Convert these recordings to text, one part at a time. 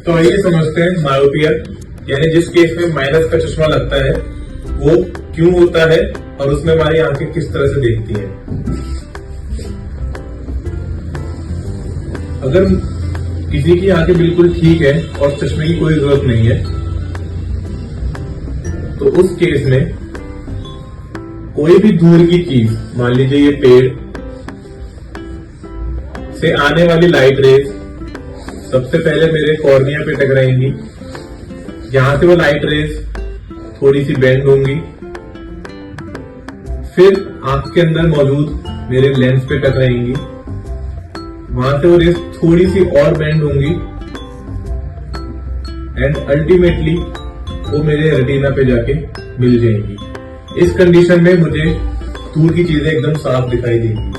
तो आइए समझते हैं मायोपिया यानी जिस केस में माइनस का चश्मा लगता है वो क्यों होता है और उसमें हमारी आंखें किस तरह से देखती हैं। अगर किसी की आंखें बिल्कुल ठीक है और चश्मे की कोई जरूरत नहीं है तो उस केस में कोई भी दूर की चीज, मान लीजिए ये पेड़ से आने वाली लाइट रेज सबसे पहले मेरे कॉर्निया पे टकराएंगी। यहां से वो लाइट रेज थोड़ी सी बेंड होंगी, फिर आंख के अंदर मौजूद मेरे लेंस पे टकराएंगी। वहां से वो रेज थोड़ी सी और बेंड होंगी एंड अल्टीमेटली वो मेरे रेटिना पे जाके मिल जाएंगी। इस कंडीशन में मुझे दूर की चीजें एकदम साफ दिखाई देंगी।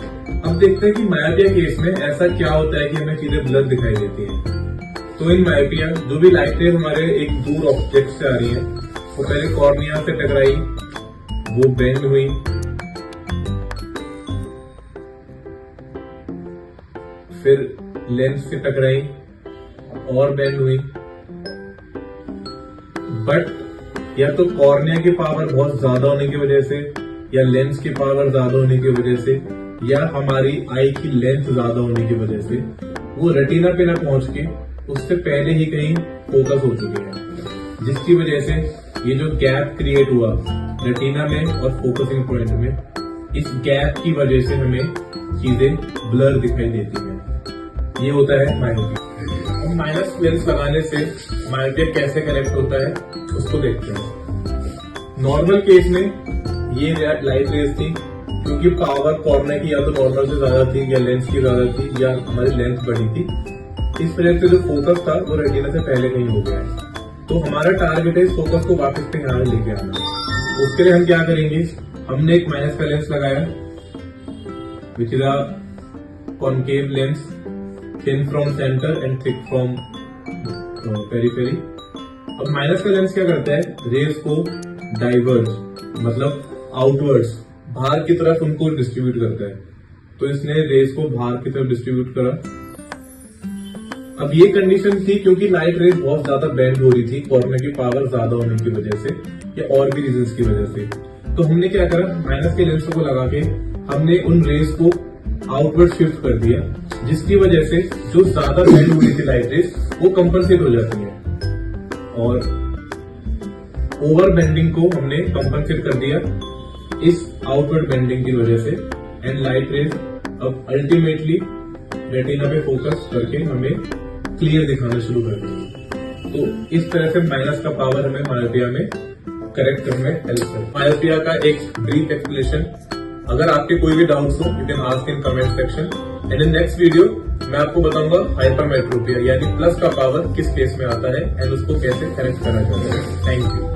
अब देखते हैं कि मायोपिया केस में ऐसा क्या होता है कि हमें चीजें ब्लर दिखाई देती हैं। तो इन मायोपिया जो भी लाइट रेज हमारे एक दूर ऑब्जेक्ट से आ रही है वो पहले कॉर्निया से टकराई, वो बेंड हुई, फिर लेंस से टकराई और बेंड हुई। बट या तो कॉर्निया की पावर बहुत ज्यादा होने की वजह से या लेंस की पावर ज्यादा होने की वजह से या हमारी आई की लेंथ ज्यादा होने की वजह से वो रेटिना पे ना पहुंच के उससे पहले ही कहीं फोकस हो चुके हैं, जिसकी वजह से ये जो गैप क्रिएट हुआ रेटिना में और फोकसिंग पॉइंट में, इस गैप की वजह से हमें चीजें ब्लर दिखाई देती हैं। ये होता है मायोपिया। माइनस लेंस लगाने से मायोपिया कैसे करेक्ट होता है उसको देखते हैं। नॉर्मल केस में ये लाइट रेज थी क्योंकि पावर कॉर्निया की या तो नॉर्मल से ज्यादा थी या लेंस की ज्यादा थी या हमारी लेंथ बड़ी थी, इस वजह से जो फोकस था वो रेटिना से पहले कहीं हो गया है। तो हमारा टारगेट है इस फोकस को वापस पे यहाँ लेके आना। उसके लिए हम क्या करेंगे, हमने एक माइनस का लेंस लगाया which is a concave lens, thin from centre and thick from periphery. अब माइनस का लेंस क्या करता है, रेज को डाइवर्ज मतलब आउटवर्ड्स बाहर की तरफ उनको डिस्ट्रीब्यूट करता है। तो इसने रेज को बाहर की तरफ डिस्ट्रीब्यूट करा। अब ये कंडीशन थी क्योंकि लाइट रेज बहुत ज्यादा बेंड हो रही थी कॉर्निया की पावर ज्यादा होने की वजह से या और भी रीजंस की वजह से। तो हमने क्या करा, माइनस के लेंस को लगा के हमने उन रेज को आउटवर्ड शिफ्ट कर दिया, जिसकी वजह से जो ज्यादा बेंड हो रही थी लाइट रेज वो कंपनसेट हो जाती है और ओवर बेंडिंग को हमने कंपनसेट कर दिया इस आउटवर्ड बेंडिंग की वजह से एंड लाइट रेज अब अल्टीमेटली रेटिना पे फोकस करके हमें क्लियर दिखाना शुरू कर देंगे। तो इस तरह से माइनस का पावर हमें मायोपिया में करेक्ट करने में हेल्प करता है। मायोपिया का एक ब्रीफ एक्सप्लेनेशन। अगर आपके कोई भी डाउट्स हो you can ask in comment section and in next video मैं आपको बताऊंगा हाइपरमेट्रोपिया यानी प्लस का पावर किस केस में आता है एंड उसको कैसे करेक्ट करा जाता है। Thank you.